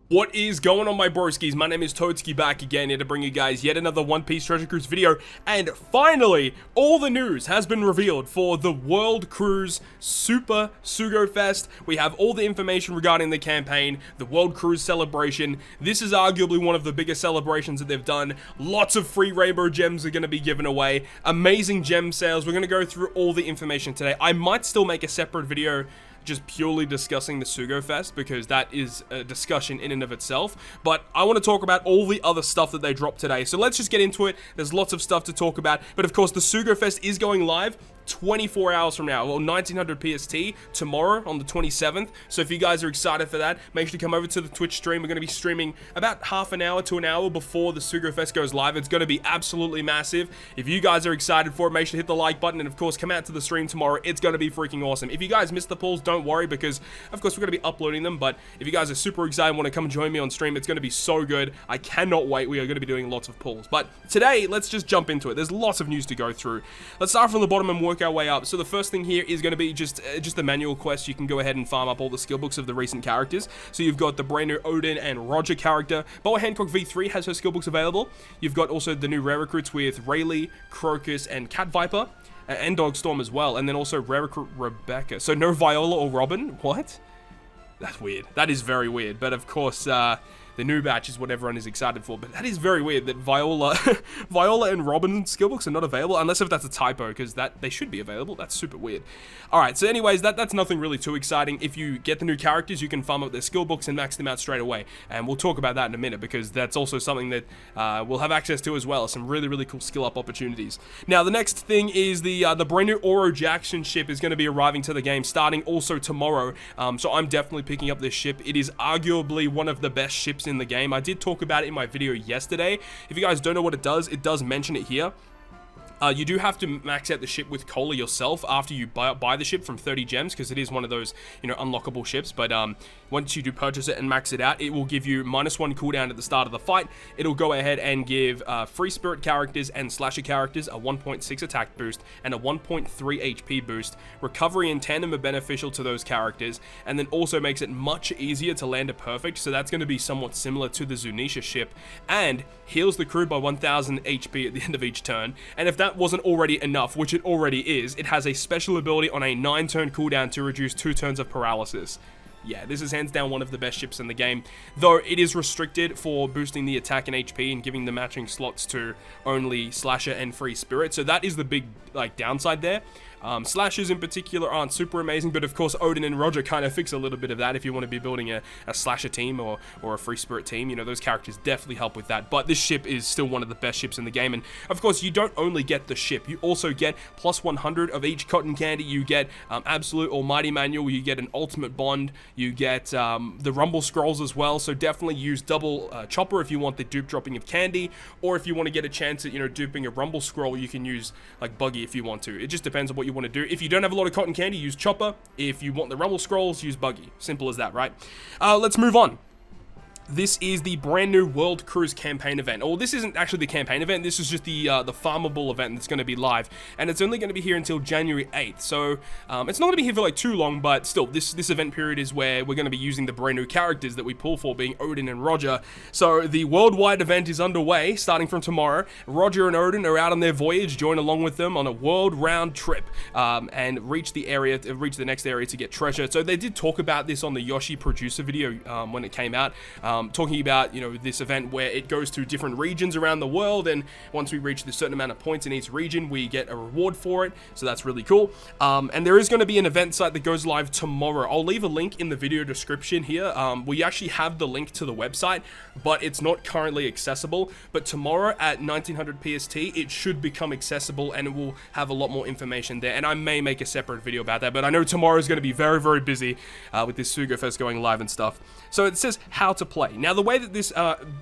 What is going on, my broskiis? My name is Toadskii, back again here to bring you guys yet another One Piece Treasure Cruise video. And finally, all the news has been revealed for the World Cruise Super Sugo Fest. We have all the information regarding the campaign, the World Cruise celebration. This is arguably one of the biggest celebrations that they've done. Lots of free rainbow gems are going to be given away. Amazing gem sales. We're going to go through all the information today. I might still make a separate video just purely discussing the Sugo Fest, because that is a discussion in and of itself, but I want to talk about all the other stuff that they dropped today. So let's just get into it. There's lots of stuff to talk about, but of course the Sugo Fest is going live 24 hours from now, well, 1900 PST, tomorrow on the 27th. So if you guys are excited for that, make sure to come over to the Twitch stream. We're going to be streaming about half an hour to an hour before the Sugo Fest goes live. It's going to be absolutely massive. If you guys are excited for it, make sure to hit the like button, and of course come out to the stream tomorrow. It's going to be freaking awesome. If you guys missed the polls, don't worry, because of course we're going to be uploading them, but if you guys are super excited and want to come and join me on stream, it's going to be so good. I cannot wait. We are going to be doing lots of polls, but today let's just jump into it. There's lots of news to go through. Let's start from the bottom and work our way up. So the first thing here is going to be just the manual quest. You can go ahead and farm up all the skill books of the recent characters. So you've got the brand new Odin and Roger character. Boa Hancock V3 has her skill books available. You've got also the new rare recruits with Rayleigh, Crocus, and Cat Viper, and Dogstorm as well. And then also rare recruit Rebecca. So no Viola or Robin. What? That's weird. That is very weird. But of course, the new batch is what everyone is excited for, but that is very weird that Viola and Robin skill books are not available, unless if that's a typo, because they should be available. That's super weird. Alright, so anyways, that's nothing really too exciting. If you get the new characters, you can farm up their skill books and max them out straight away, and we'll talk about that in a minute, because that's also something that we'll have access to as well. Some really cool skill up opportunities. Now, the next thing is the brand new Oro Jackson ship is going to be arriving to the game starting also tomorrow, so I'm definitely picking up this ship. It is arguably one of the best ships in the game. I did talk about it in my video yesterday. If you guys don't know what it does mention it here. You do have to max out the ship with Cola yourself after you buy the ship from 30 gems, because it is one of those, unlockable ships. But once you do purchase it and max it out, it will give you -1 cooldown at the start of the fight. It'll go ahead and give free spirit characters and slasher characters a 1.6 attack boost and a 1.3 HP boost. Recovery and tandem are beneficial to those characters, and then also makes it much easier to land a perfect, so that's going to be somewhat similar to the Zunisha ship, and heals the crew by 1000 HP at the end of each turn. And if that wasn't already enough, which it already is, it has a special ability on a 9-turn cooldown to reduce 2 turns of paralysis. Yeah, this is hands down one of the best ships in the game, though it is restricted for boosting the attack and HP and giving the matching slots to only Slasher and Free Spirit, so that is the big downside there. Slashers in particular aren't super amazing, but of course Odin and Roger kind of fix a little bit of that if you want to be building a Slasher team or a Free Spirit team. Those characters definitely help with that, but this ship is still one of the best ships in the game. And of course, you don't only get the ship, you also get plus 100 of each cotton candy. You get Absolute Almighty Manual, you get an Ultimate Bond, you get the Rumble Scrolls as well, so definitely use double Chopper if you want the dupe dropping of candy, or if you want to get a chance at duping a Rumble Scroll, you can use Buggy if you want to. It just depends on what you want to do. If you don't have a lot of cotton candy, use Chopper. If you want the Rumble Scrolls, use Buggy. Simple as that, right? Let's move on. This is the brand new World Cruise campaign event. Or this isn't actually the campaign event, this is just the farmable event that's going to be live. And it's only going to be here until January 8th. So it's not going to be here for too long, but still, this event period is where we're going to be using the brand new characters that we pull for, being Odin and Roger. So the worldwide event is underway, starting from tomorrow. Roger and Odin are out on their voyage, join along with them on a world round trip, and reach the next area to get treasure. So they did talk about this on the Yoshi producer video when it came out. Talking about, this event where it goes to different regions around the world, and once we reach a certain amount of points in each region, we get a reward for it, so that's really cool. And there is going to be an event site that goes live tomorrow. I'll leave a link in the video description here. We actually have the link to the website, but it's not currently accessible, but tomorrow at 1900 PST, it should become accessible, and it will have a lot more information there, and I may make a separate video about that, but I know tomorrow is going to be very busy with this Sugo Fest going live and stuff. So it says how to play. Now, the way that this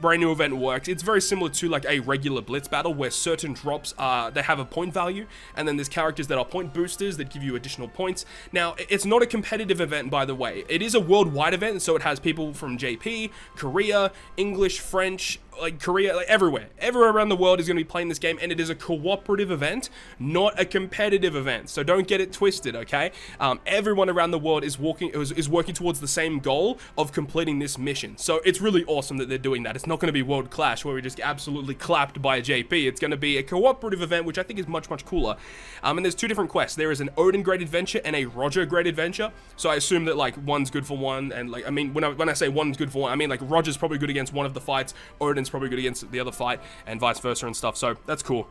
brand new event works, it's very similar to a regular Blitz battle, where certain drops they have a point value, and then there's characters that are point boosters that give you additional points. Now, it's not a competitive event, by the way. It is a worldwide event, so it has people from JP, Korea, English, French, Korea, everywhere around the world is going to be playing this game, and it is a cooperative event, not a competitive event, so don't get it twisted, okay? Everyone around the world is working towards the same goal of completing this mission, so it's it's really awesome that they're doing that. It's not going to be World Clash where we just get absolutely clapped by a JP. It's going to be a cooperative event, which I think is much, much cooler. And there's two different quests. There is an Odin Great Adventure and a Roger Great Adventure. So I assume that, like, one's good for one, and, like, I mean, when I say one's good for one, I mean, like, Roger's probably good against one of the fights, Odin's probably good against the other fight, and vice versa and stuff. So that's cool.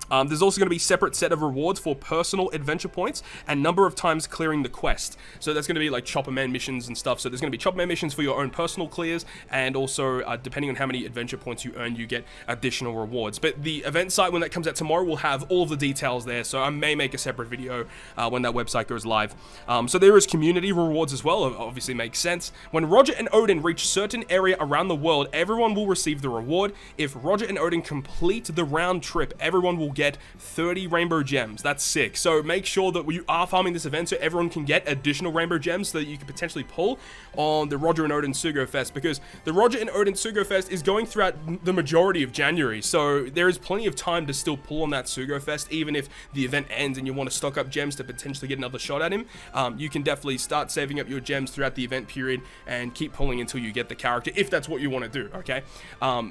There's also going to be separate set of rewards for personal adventure points and number of times clearing the quest. So that's going to be like Chopper Man missions and stuff. So there's going to be Chopper Man missions for your own personal clears, and also depending on how many adventure points you earn, you get additional rewards. But the event site, when that comes out tomorrow, will have all of the details there. So I may make a separate video when that website goes live. So there is community rewards as well. Obviously makes sense. When Roger and Odin reach certain area around the world, everyone will receive the reward. If Roger and Odin complete the round trip, everyone will get 30 rainbow gems. That's sick. So make sure that you are farming this event so everyone can get additional rainbow gems so that you can potentially pull on the Roger and Odin Sugo Fest, because the Roger and Odin Sugo Fest is going throughout the majority of January. So there is plenty of time to still pull on that Sugo Fest, even if the event ends and you want to stock up gems to potentially get another shot at him. You can definitely start saving up your gems throughout the event period and keep pulling until you get the character, if that's what you want to do, okay?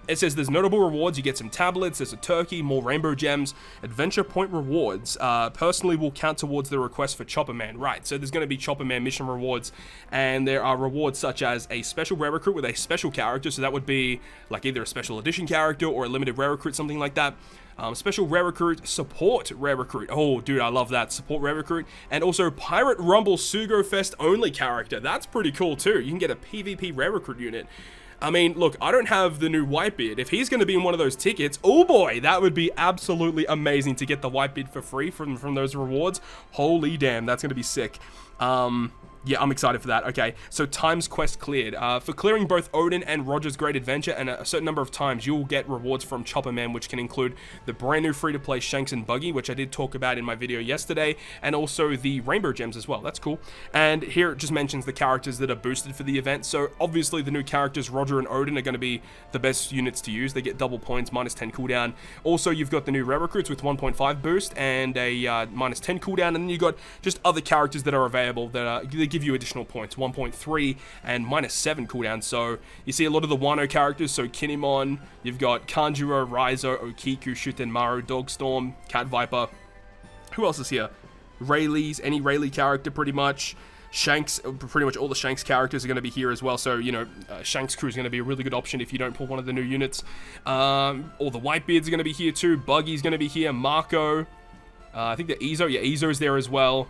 It says there's notable rewards. You get some tablets, there's a turkey, more rainbow gems, adventure point rewards personally will count towards the request for Chopper Man. Right, so there's going to be Chopper Man mission rewards, and there are rewards such as a special rare recruit with a special character, so that would be like either a special edition character or a limited rare recruit, something like that. Special rare recruit, support rare recruit. Oh, dude, I love that. Support rare recruit. And also Pirate Rumble Sugo Fest only character. That's pretty cool too. You can get a PvP rare recruit unit. I mean, look, I don't have the new Whitebeard. If he's going to be in one of those tickets, oh boy, that would be absolutely amazing to get the Whitebeard for free from those rewards. Holy damn, that's going to be sick. Yeah, I'm excited for that. Okay, so times quest cleared. For clearing both Odin and Roger's Great Adventure and a certain number of times, you'll get rewards from Chopper Man, which can include the brand new free-to-play Shanks and Buggy, which I did talk about in my video yesterday, and also the Rainbow Gems as well. That's cool. And here it just mentions the characters that are boosted for the event. So obviously the new characters, Roger and Odin, are going to be the best units to use. They get double points, -10 cooldown. Also, you've got the new rare recruits with 1.5 boost and a -10 cooldown, and then you got just other characters that are available that give you additional points, 1.3 and -7 cooldown. So you see a lot of the Wano characters, so Kinemon, you've got Kanjuro, Raizo, Okiku, Shutenmaru, Dogstorm, Cat Viper. Who else is here? Rayleigh's, any Rayleigh character pretty much. Shanks, pretty much all the Shanks characters are going to be here as well, so, you know, Shanks crew is going to be a really good option if you don't pull one of the new units. All the Whitebeards are going to be here too. Buggy's going to be here. Marco. I think the Ezo, yeah, Ezo's there as well.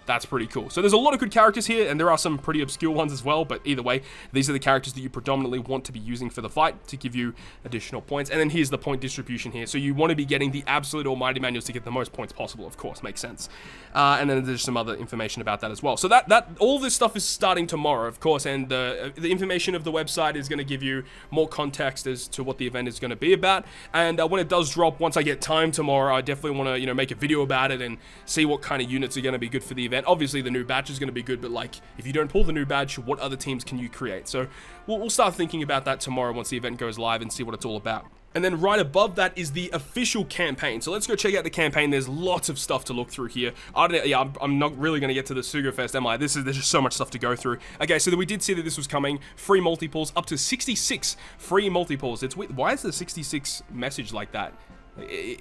That's pretty cool. So there's a lot of good characters here, and there are some pretty obscure ones as well, but either way, these are the characters that you predominantly want to be using for the fight to give you additional points. And then here's the point distribution here. So you want to be getting the absolute almighty manuals to get the most points possible, of course, makes sense. And then there's some other information about that as well. So that all this stuff is starting tomorrow, of course, and the information of the website is going to give you more context as to what the event is going to be about. And when it does drop, once I get time tomorrow, I definitely want to, you know, make a video about it and see what kind of units are going to be good for the event. Obviously, the new badge is going to be good, but like, if you don't pull the new badge, what other teams can you create? So we'll start thinking about that tomorrow once the event goes live and see what it's all about. And then right above that is the official campaign. So let's go check out the campaign. There's lots of stuff to look through here. I'm not really going to get to the Sugo Fest, am I? There's just so much stuff to go through. Okay, so we did see that this was coming. Free multiples, up to 66 free multiples. Why is the 66 message like that?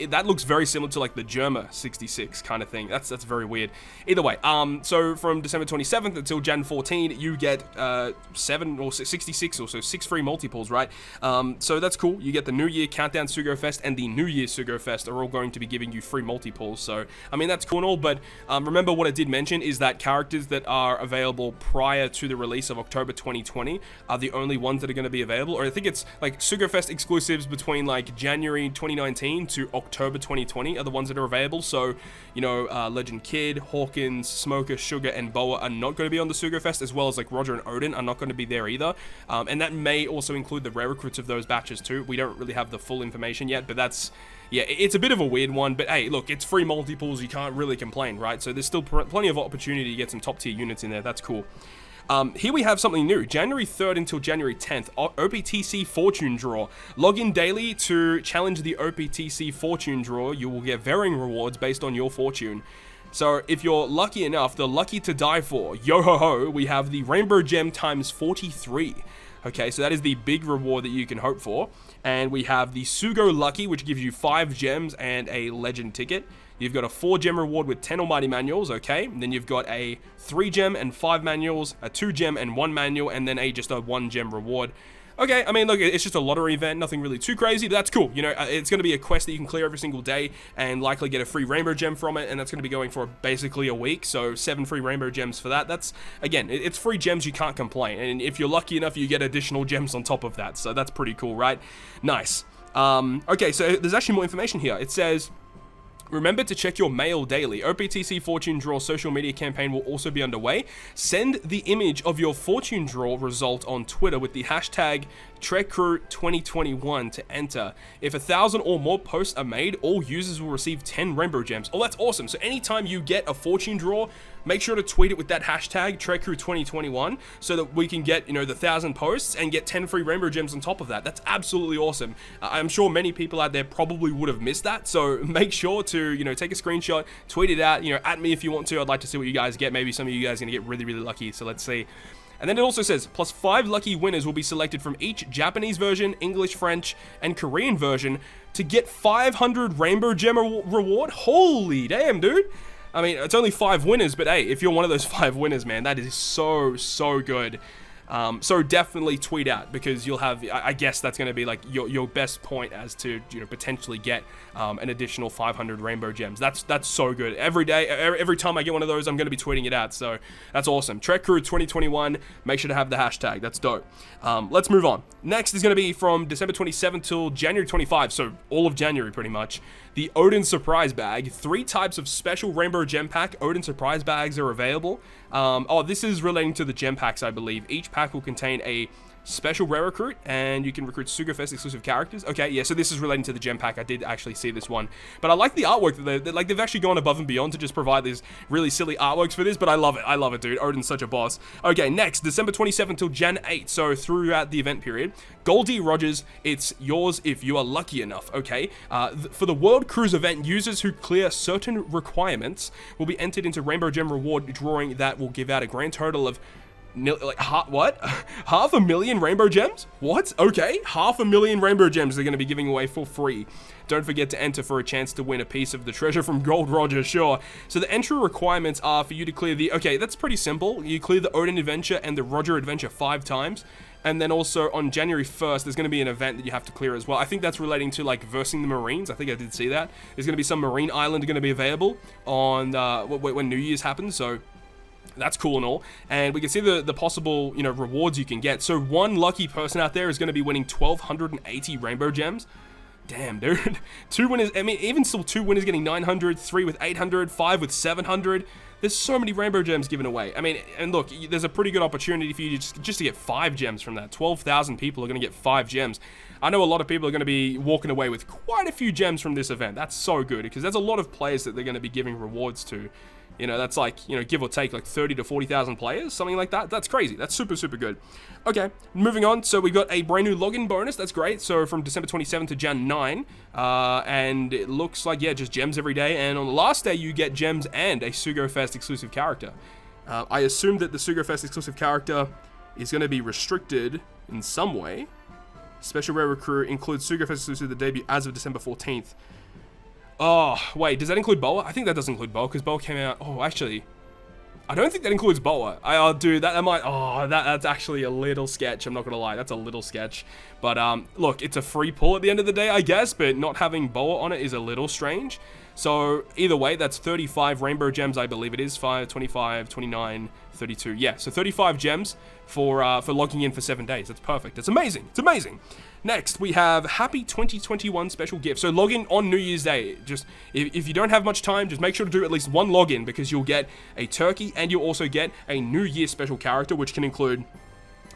That looks very similar to like the Germa 66 kind of thing. That's very weird. Either way, so from December 27th until Jan 14, you get 7 or 66 or so 6 free multiples, right? So that's cool. You get the New Year Countdown Sugo Fest and the New Year Sugo Fest are all going to be giving you free multiples. So I mean, that's cool and all, but remember what I did mention is that characters that are available prior to the release of October 2020 are the only ones that are going to be available. Or I think it's like Sugo Fest exclusives between like January 2019 to October 2020 are the ones that are available. So, you know, Legend Kid, Hawkins, Smoker, Sugar, and Boa are not going to be on the Sugo Fest, as well as like Roger and Odin are not going to be there either. And that may also include the rare recruits of those batches too. We don't really have the full information yet, but that's, yeah, it's a bit of a weird one. But hey, look, it's free multiples. You can't really complain, right? So there's still plenty of opportunity to get some top tier units in there. That's cool. Here we have something new. January 3rd until January 10th, OPTC Fortune Draw. Log in daily to challenge the OPTC Fortune Draw. You will get varying rewards based on your fortune. So if you're lucky enough, the lucky to die for, yo ho ho, we have the Rainbow Gem times 43. Okay, so that is the big reward that you can hope for. And we have the Sugo Lucky, which gives you 5 gems and a legend ticket. You've got a 4 gem reward with 10 Almighty manuals, okay? And then you've got a 3 gem and 5 manuals, a 2 gem and 1 manual, and then just a 1 gem reward. Okay, I mean, look, it's just a lottery event, nothing really too crazy, but that's cool. You know, it's going to be a quest that you can clear every single day and likely get a free rainbow gem from it, and that's going to be going for basically a week, so 7 free rainbow gems for that. That's, again, it's free gems, you can't complain, and if you're lucky enough, you get additional gems on top of that, so that's pretty cool, right? Nice. Okay, so there's actually more information here. It says, remember to check your mail daily. OPTC Fortune Draw social media campaign will also be underway. Send the image of your Fortune Draw result on Twitter with the hashtag TrekCrew2021 to enter. If 1,000 or more posts are made, all users will receive 10 rainbow gems. Oh, that's awesome. So anytime you get a Fortune Draw, make sure to tweet it with that hashtag TrekCrew2021 so that we can get, you know, the 1,000 posts and get 10 free rainbow gems on top of that. That's absolutely awesome. I'm sure many people out there probably would have missed that, so make sure to, you know, take a screenshot, tweet it out, you know, at me if you want to. I'd like to see what you guys get. Maybe some of you guys are going to get really, really lucky, so let's see. And then it also says, plus 5 lucky winners will be selected from each Japanese version, English, French, and Korean version to get 500 rainbow gem reward. Holy damn, dude. I mean, it's only 5 winners, but hey, if you're one of those 5 winners, man, that is so, so good. So definitely tweet out, because you'll have, I guess that's going to be like your best point as to, you know, potentially get an additional 500 rainbow gems. That's so good. Every day, every time I get one of those, I'm going to be tweeting it out. So that's awesome. TrekCrew2021. Make sure to have the hashtag. That's dope. Let's move on. Next is going to be from December 27th till January 25. So all of January pretty much. The Odin Surprise Bag. 3 types of special Rainbow Gem Pack Odin Surprise Bags are available. Oh, this is relating to the Gem Packs, I believe. Each pack will contain a special rare recruit, and you can recruit Sugo Fest exclusive characters. Okay, yeah, so this is relating to the Gem Pack. I did actually see this one. But I like the artwork. They've actually gone above and beyond to just provide these really silly artworks for this, but I love it. I love it, dude. Odin's such a boss. Okay, next, December 27th till Jan 8, so throughout the event period. Goldie Rogers, it's yours if you are lucky enough, okay? For the World Cruise event, users who clear certain requirements will be entered into Rainbow Gem Reward drawing that will give out a grand total of what? 500,000 rainbow gems? What? Okay, 500,000 rainbow gems they're going to be giving away for free. Don't forget to enter for a chance to win a piece of the treasure from Gold Roger, sure. So the entry requirements are for you to clear the, okay, that's pretty simple. You clear the Odin Adventure and the Roger Adventure 5 times. And then also on January 1st, there's going to be an event that you have to clear as well. I think that's relating to like versing the Marines. I think I did see that. There's going to be some Marine Island going to be available on when New Year's happens. So that's cool and all, and we can see the possible, you know, rewards you can get. So one lucky person out there is going to be winning 1,280 rainbow gems. Damn, dude. 2 winners, I mean, even still 2 winners getting 900, 3 with 800, 5 with 700. There's so many rainbow gems given away. I mean, and look, there's a pretty good opportunity for you just to get 5 gems from that. 12,000 people are going to get 5 gems. I know a lot of people are going to be walking away with quite a few gems from this event. That's so good, because there's a lot of players that they're going to be giving rewards to. You know, that's like, you know, give or take like 30 to 40,000 players, something like that. That's crazy. That's super, super good. Okay, moving on. So we've got a brand new login bonus. That's great. So from December 27th to Jan 9. And it looks like, yeah, just gems every day. And on the last day, you get gems and a Sugo Fest exclusive character. I assume that the Sugo Fest exclusive character is going to be restricted in some way. Special Rare Recruit includes Sugo Fest exclusive the debut as of December 14th. Oh, wait, does that include Boa? I think that does include Boa, because Boa came out... Oh, actually, I don't think that includes Boa. I'll do that. That might... Oh, that's actually a little sketch. I'm not going to lie. That's a little sketch. But, look, it's a free pull at the end of the day, I guess, but not having Boa on it is a little strange. So, either way, that's 35 rainbow gems, I believe it is. 5, 25, 29, 32. Yeah, so 35 gems for logging in for 7 days. That's perfect. It's amazing. It's amazing. Next, we have Happy 2021 special gift. So log in on New Year's Day. Just, if you don't have much time, just make sure to do at least one login, because you'll get a turkey and you'll also get a New Year special character, which can include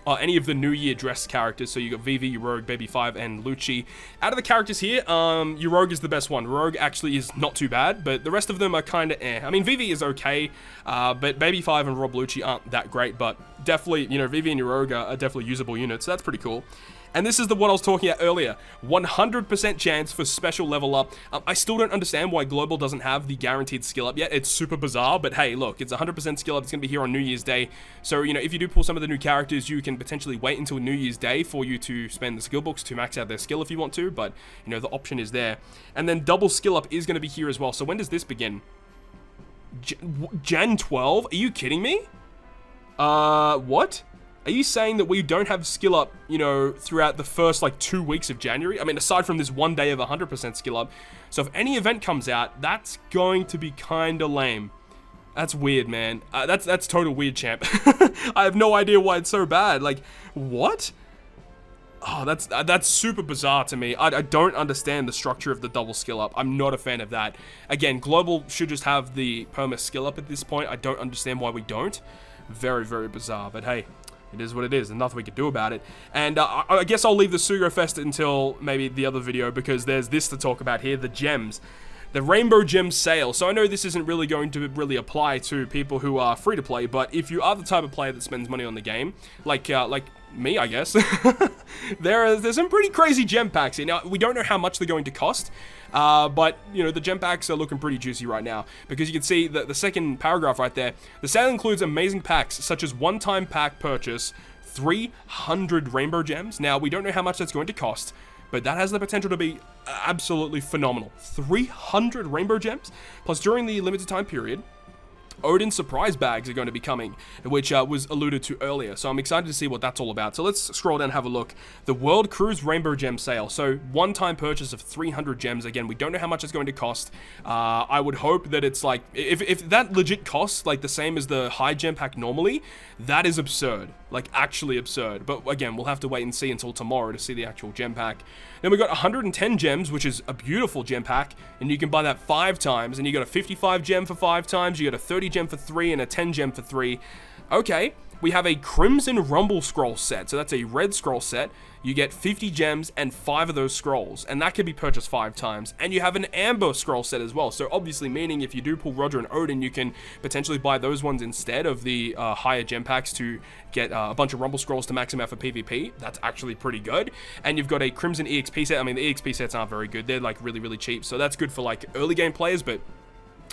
any of the New Year dressed characters. So you got Vivi, Rogue, Baby 5, and Lucci. Out of the characters here, Rogue is the best one. Rogue actually is not too bad, but the rest of them are kind of eh. I mean, Vivi is okay, but Baby 5 and Rob Lucci aren't that great, but definitely, you know, Vivi and Rogue are definitely usable units, so that's pretty cool. And this is the one I was talking about earlier. 100% chance for special level up. I still don't understand why Global doesn't have the guaranteed skill up yet. It's super bizarre, but hey, look, it's 100% skill up. It's going to be here on New Year's Day. So, you know, if you do pull some of the new characters, you can potentially wait until New Year's Day for you to spend the skill books to max out their skill if you want to. But, you know, the option is there. And then double skill up is going to be here as well. So when does this begin? Jan 12? Are you kidding me? What? Are you saying that we don't have skill up, you know, throughout the first, like, 2 weeks of January? I mean, aside from this one day of 100% skill up. So if any event comes out, that's going to be kind of lame. That's weird, man. That's total weird, champ. I have no idea why it's so bad. Like, what? Oh, that's super bizarre to me. I don't understand the structure of the double skill up. I'm not a fan of that. Again, Global should just have the perma skill up at this point. I don't understand why we don't. Very, very bizarre. But hey, it is what it is. There's nothing we can do about it. And I guess I'll leave the Sugo Fest until maybe the other video, because there's this to talk about here, the gems. The Rainbow Gem Sale. So I know this isn't really going to really apply to people who are free to play, but if you are the type of player that spends money on the game, like me, I guess, there's some pretty crazy gem packs here. Now, we don't know how much they're going to cost, but, you know, the gem packs are looking pretty juicy right now, because you can see the second paragraph right there. The sale includes amazing packs, such as one-time pack purchase, 300 rainbow gems. Now, we don't know how much that's going to cost, but that has the potential to be absolutely phenomenal. 300 rainbow gems, plus during the limited time period, Odin surprise bags are going to be coming, which was alluded to earlier. So I'm excited to see what that's all about. So let's scroll down and have a look. The World Cruise Rainbow Gem Sale. So one-time purchase of 300 gems. Again, we don't know how much it's going to cost. I would hope that it's like, if that legit costs like the same as the high gem pack normally, that is absurd. Like, actually absurd. But again, we'll have to wait and see until tomorrow to see the actual gem pack. Then we got 110 gems, which is a beautiful gem pack, and you can buy that 5 times, and you got a 55 gem for 5 times, you got a 30 gem for 3, and a 10 gem for 3. Okay, we have a Crimson Rumble scroll set, so that's a red scroll set. You get 50 gems and 5 of those scrolls, and that can be purchased 5 times. And you have an Amber scroll set as well, so obviously meaning if you do pull Roger and Odin, you can potentially buy those ones instead of the higher gem packs to get a bunch of Rumble scrolls to max them out for PvP. That's actually pretty good. And you've got a Crimson EXP set. I mean, the EXP sets aren't very good. They're like really, really cheap, so that's good for like early game players, but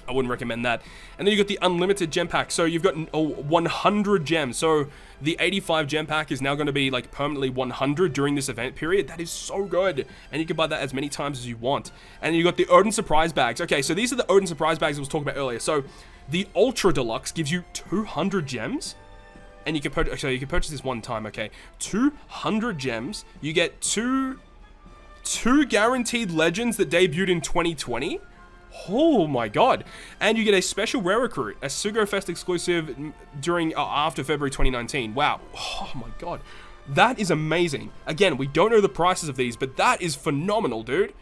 I wouldn't recommend that. And then you got the unlimited gem pack. So you've got 100 gems. So the 85 gem pack is now going to be like permanently 100 during this event period. That is so good. And you can buy that as many times as you want. And you got the Odin surprise bags. Okay, so these are the Odin surprise bags I was talking about earlier. So the Ultra Deluxe gives you 200 gems. And you can purchase, actually, you can purchase this one time, okay. 200 gems. You get two guaranteed legends that debuted in 2020. Oh my god. And you get a special rare recruit, a Sugo Fest exclusive during after February 2019. Wow. Oh my god. That is amazing. Again, we don't know the prices of these, but that is phenomenal, dude.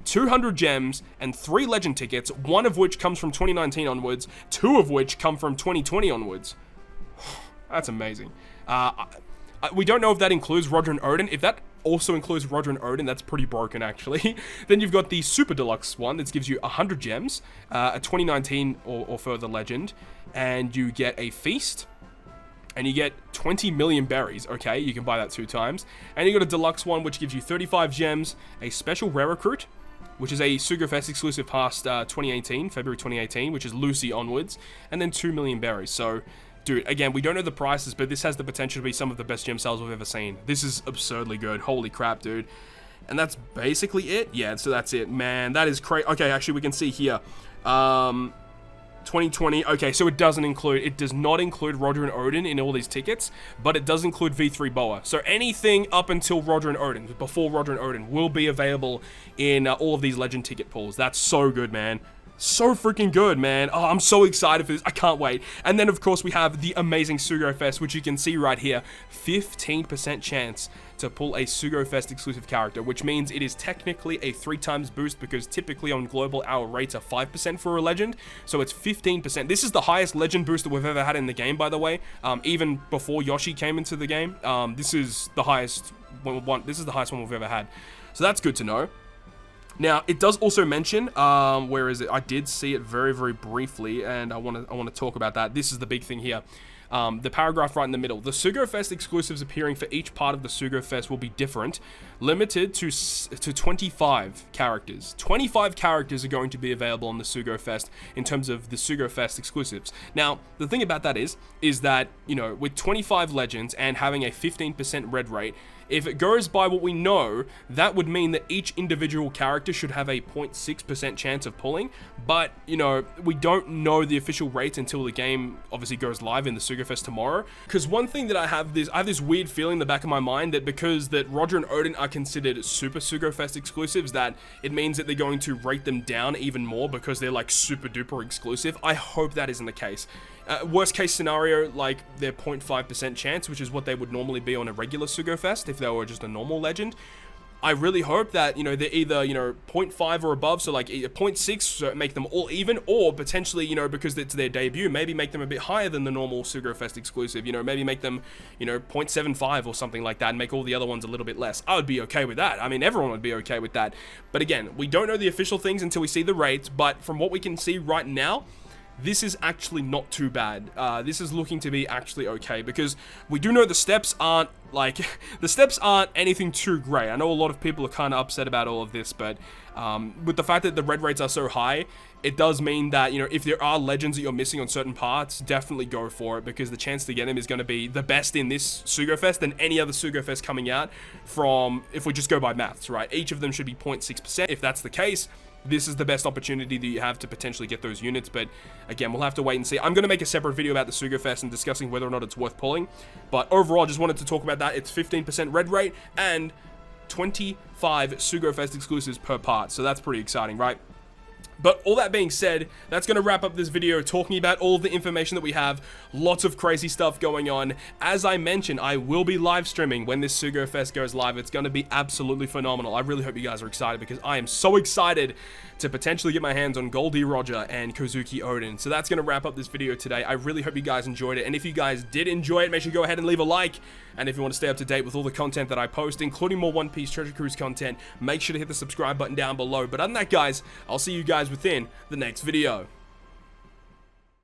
200 gems and 3 legend tickets, one of which comes from 2019 onwards, 2 of which come from 2020 onwards. That's amazing. We don't know if that includes Roger and Odin. If that also includes Roger and Odin, that's pretty broken, actually. Then you've got the Super Deluxe one that gives you 100 gems, a 2019 or further legend, and you get a Feast, and you get 20 million berries. Okay, you can buy that 2 times. And you got a Deluxe one, which gives you 35 gems, a special rare recruit, which is a Sugo Fest exclusive past 2018, February 2018, which is Lucy onwards, and then 2 million berries. So, dude, again, we don't know the prices, but this has the potential to be some of the best gem sales we've ever seen. This is absurdly good. Holy crap, dude. And that's basically it. Yeah, so that's it. Man, that is crazy. Okay, actually, we can see here. 2020. Okay, so it does not include Roger and Odin in all these tickets, but it does include V3 Boa. So anything up until Roger and Odin, before Roger and Odin, will be available in all of these legend ticket pools. That's so good, man. So freaking good, man. Oh, I'm so excited for this. I can't wait. And then, of course, we have the amazing Sugo Fest, which you can see right here. 15% chance to pull a Sugo Fest exclusive character, which means it is technically a 3 times boost, because typically on global, our rates are 5% for a legend. So it's 15%. This is the highest legend boost that we've ever had in the game, by the way. Even before Yoshi came into the game. This is the highest one. This is the highest one we've ever had. So that's good to know. Now, it does also mention, where is it? I did see it very, very briefly, and I want to talk about that. This is the big thing here. the paragraph right in the middle. The Sugo Fest exclusives appearing for each part of the Sugo Fest will be different, limited to 25 characters. 25 characters are going to be available on the Sugo Fest in terms of the Sugo Fest exclusives. Now, the thing about that is that, you know, with 25 legends and having a 15% red rate, if it goes by what we know, that would mean that each individual character should have a 0.6% chance of pulling, but, you know, we don't know the official rate until the game obviously goes live in the Sugo Fest tomorrow. Because one thing that I have this weird feeling in the back of my mind that because that Roger and Odin are considered super Sugo Fest exclusives, that it means that they're going to rate them down even more because they're like super duper exclusive. I hope that isn't the case. Worst case scenario, like their 0.5% chance, which is what they would normally be on a regular Sugo Fest if they were just a normal legend. I really hope that, you know, they're either, you know, 0.5 or above, so like 0.6, so make them all even, or potentially, you know, because it's their debut, maybe make them a bit higher than the normal Sugo Fest exclusive, you know, maybe make them, you know, 0.75 or something like that, and make all the other ones a little bit less. I would be okay with that. I mean, everyone would be okay with that. But again, we don't know the official things until we see the rates, but from what we can see right now, this is actually not too bad. This is looking to be actually okay, because we do know the steps aren't, like, the steps aren't anything too great. I know a lot of people are kind of upset about all of this, but with the fact that the red rates are so high, it does mean that, you know, if there are legends that you're missing on certain parts, definitely go for it, because the chance to get them is going to be the best in this Sugo Fest than any other Sugo Fest coming out from, if we just go by maths, right? Each of them should be 0.6%. If that's the case, this is the best opportunity that you have to potentially get those units, but again, we'll have to wait and see. I'm going to make a separate video about the Sugo Fest and discussing whether or not it's worth pulling, but overall, I just wanted to talk about that. It's 15% red rate and 25 Sugo Fest exclusives per part, so that's pretty exciting, right? But all that being said, that's going to wrap up this video talking about all of the information that we have. Lots of crazy stuff going on. As I mentioned, I will be live streaming when this Sugo Fest goes live. It's going to be absolutely phenomenal. I really hope you guys are excited, because I am so excited to potentially get my hands on Goldie Roger and Kozuki Odin. So that's going to wrap up this video today. I really hope you guys enjoyed it. And if you guys did enjoy it, make sure you go ahead and leave a like. And if you want to stay up to date with all the content that I post, including more One Piece Treasure Cruise content, make sure to hit the subscribe button down below. But other than that, guys, I'll see you guys within the next video.